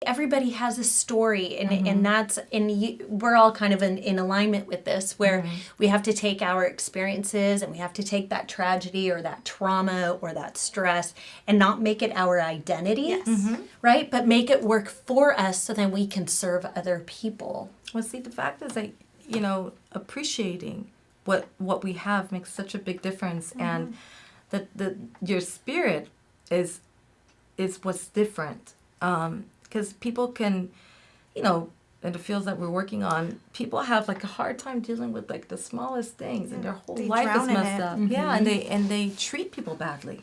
Everybody has a story, and we're all kind of in alignment with this, where we have to take our experiences and we have to take that tragedy or that trauma or that stress and not make it our identity, right? But make it work for us so then we can serve other people. Well, see, the fact is that, appreciating what we have makes such a big difference, and that your spirit is what's different. Because people can, and it feels that we're working on, people have like a hard time dealing with like the smallest things, and their whole life is messed up. Yeah, and they treat people badly.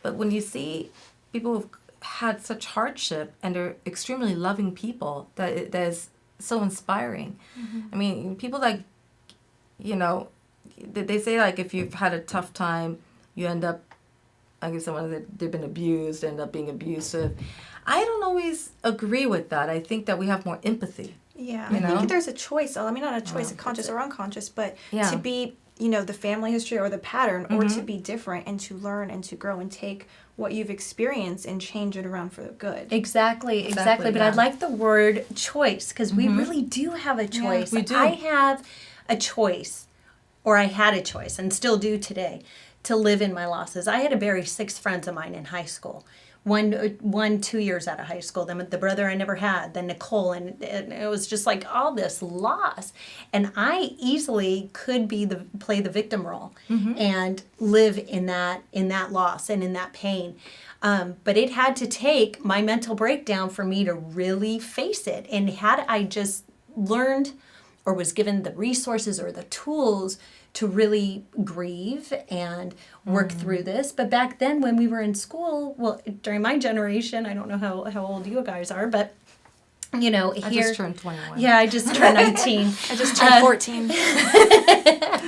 But when you see people who've had such hardship and they're extremely loving people, that is so inspiring. I mean, people that, they say like if you've had a tough time, you end up, like if someone that they've been abused, end up being abusive. I don't always agree with that. I think that we have more empathy. Yeah, I think there's a choice. I mean, not a choice, conscious or unconscious, but to be, the family history or the pattern, or to be different and to learn and to grow and take what you've experienced and change it around for the good. Exactly. But I like the word choice, because we really do have a choice. Yeah, we do. I have a choice, or I had a choice, and still do today, to live in my losses. I had to bury 6 friends of mine in high school. One 2 years out of high school, then the brother I never had, then Nicole, and it was just like all this loss. And I easily could play the victim role and live in that loss and in that pain. But it had to take my mental breakdown for me to really face it. And had I just learned or was given the resources or the tools to really grieve and work through this. But back then when we were in school, well, during my generation, I don't know how old you guys are, but here... I just turned 21. Yeah, I just turned 19. I just turned 14.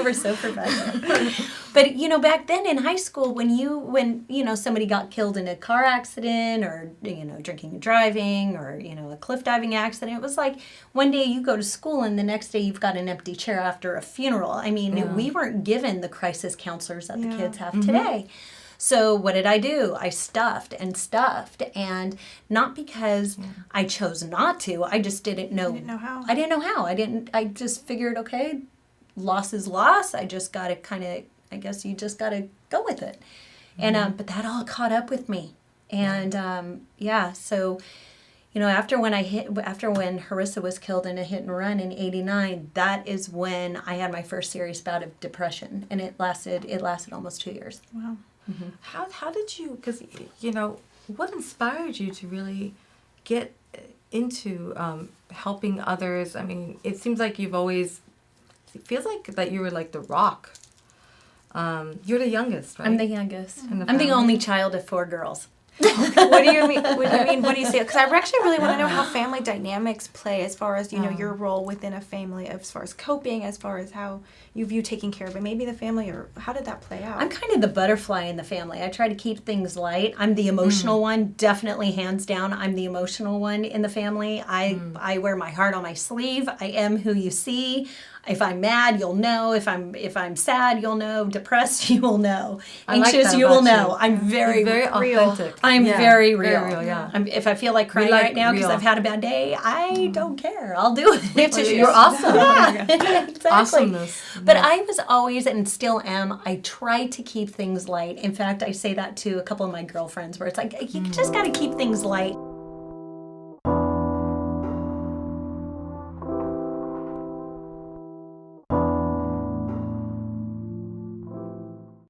We're so professional. But, back then in high school, when somebody got killed in a car accident or, drinking and driving or, a cliff diving accident, it was like one day you go to school and the next day you've got an empty chair after a funeral. I mean, we weren't given the crisis counselors that the kids have today. So what did I do? I stuffed, and not because I chose not to. I just didn't know. You didn't know how. I didn't know how. I just figured, okay, loss is loss. I just got to I guess you just got to go with it. And but that all caught up with me. And so after when Harissa was killed in a hit and run in '89, that is when I had my first serious bout of depression, and it lasted almost 2 years. Wow. How did you, because, what inspired you to really get into helping others? I mean, it seems like it feels like that you were like the rock. You're the youngest, right? I'm the youngest. I'm the only child of 4 girls. What do you mean? What do you say? Because I actually really want to know how family dynamics play as far as, your role within a family, as far as coping, as far as how you view taking care of it, maybe the family, or how did that play out? I'm kind of the butterfly in the family. I try to keep things light. I'm the emotional one, definitely hands down. I'm the emotional one in the family. I wear my heart on my sleeve. I am who you see. If I'm mad, you'll know. If I'm sad, you'll know. Depressed, you will know. Anxious, you will know. I'm very real. Authentic. I'm very real. Very real, yeah. If I feel like crying right now because I've had a bad day, I don't care. I'll do it. We have tissues. You're awesome. Yeah, exactly. Awesomeness. But I was always, and still am, I try to keep things light. In fact, I say that to a couple of my girlfriends where it's like, you just got to keep things light.